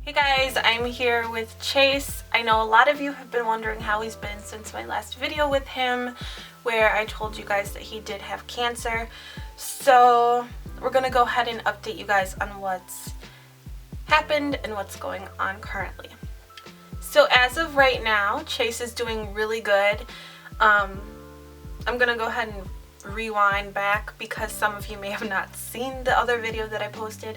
Hey guys, I'm here with Chase. I know a lot of you have been wondering how he's been since my last video with him where I told you guys that he did have cancer. So we're gonna go ahead and update you guys on what's happened and what's going on currently. So as of right now, Chase is doing really good. I'm gonna go ahead and rewind back because some of you may have not seen the other video that I posted,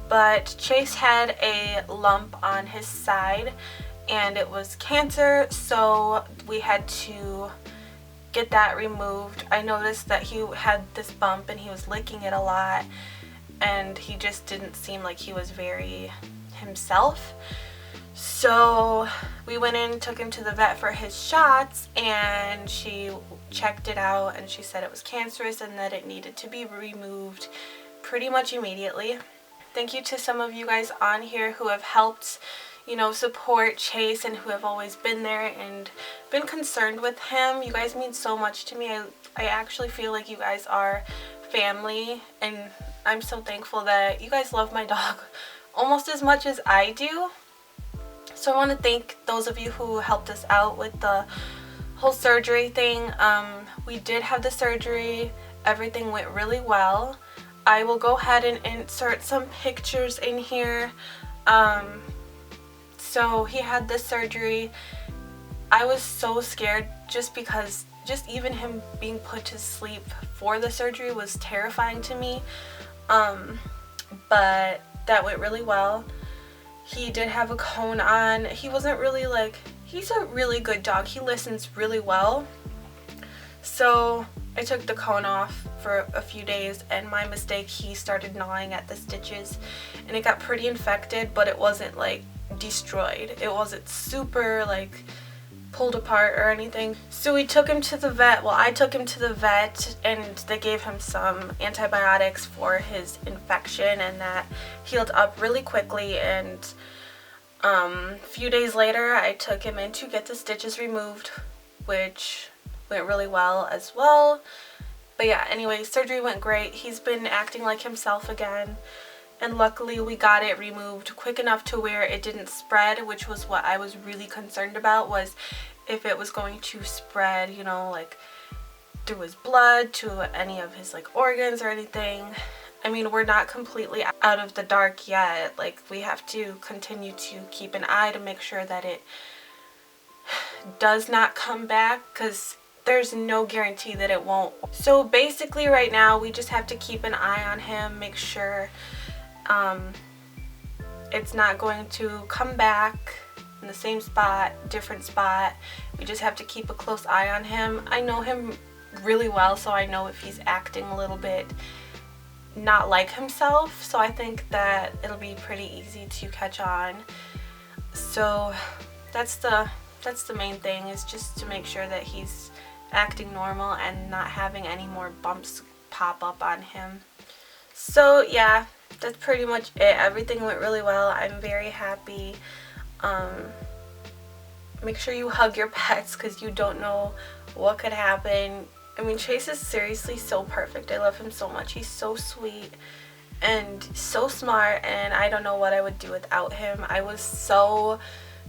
but Chase had a lump on his side and it was cancer, so we had to get that removed. I noticed that he had this bump and he was licking it a lot and he just didn't seem like he was very himself. So we went in, took him to the vet for his shots, and she checked it out and she said it was cancerous and that it needed to be removed pretty much immediately. Thank you to some of you guys on here who have helped, support Chase and who have always been there and been concerned with him. You guys mean so much to me. I actually feel like you guys are family, and I'm so thankful that you guys love my dog almost as much as I do. So I want to thank those of you who helped us out with the whole surgery thing. We did have the surgery. Everything went really well. I will go ahead and insert some pictures in here. So he had this surgery. I was so scared just because even him being put to sleep for the surgery was terrifying to me. But that went really well. He did have a cone on. He wasn't really he's a really good dog. He listens really well. So I took the cone off for a few days, and my mistake, he started gnawing at the stitches and it got pretty infected, but it wasn't destroyed. It wasn't super pulled apart or anything. So we took him to the vet. Well, I took him to the vet and they gave him some antibiotics for his infection, and that healed up really quickly. And a few days later I took him in to get the stitches removed, which went really well as well. But yeah, anyway, surgery went great. He's been acting like himself again, and luckily we got it removed quick enough to where it didn't spread, which was what I was really concerned about, was if it was going to spread, through his blood to any of his organs or anything. I mean, we're not completely out of the dark yet. We have to continue to keep an eye to make sure that it does not come back, because there's no guarantee that it won't. So basically right now we just have to keep an eye on him, make sure it's not going to come back in the same spot, different spot. We just have to keep a close eye on him. I know him really well, so I know if he's acting a little bit not like himself, so I think that it'll be pretty easy to catch on. So that's the main thing, is just to make sure that he's acting normal and not having any more bumps pop up on him. So yeah, that's pretty much it. Everything went really well. I'm very happy. Make sure you hug your pets, because you don't know what could happen. I mean, Chase is seriously so perfect. I love him so much. He's so sweet and so smart, and I don't know what I would do without him. I was so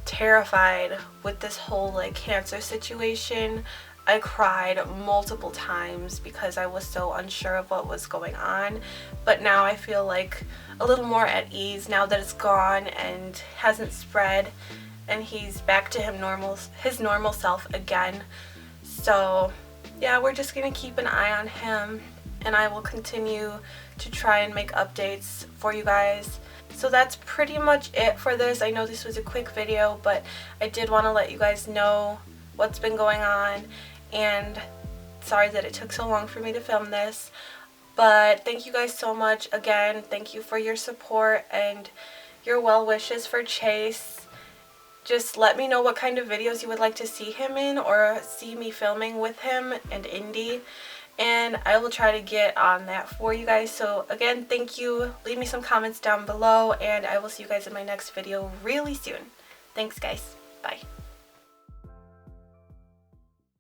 terrified with this whole cancer situation. I cried multiple times because I was so unsure of what was going on, but now I feel a little more at ease now that it's gone and hasn't spread, and he's back to his normal self again. So yeah, we're just gonna keep an eye on him, and I will continue to try and make updates for you guys. So that's pretty much it for this. I know this was a quick video, but I did want to let you guys know what's been going on, and sorry that it took so long for me to film this. But thank you guys so much again. Thank you for your support and your well wishes for Chase. Just let me know what kind of videos you would like to see him in, or see me filming with him and Indy, and I will try to get on that for you guys. So again, thank you. Leave me some comments down below, and I will see you guys in my next video really soon. Thanks guys. Bye.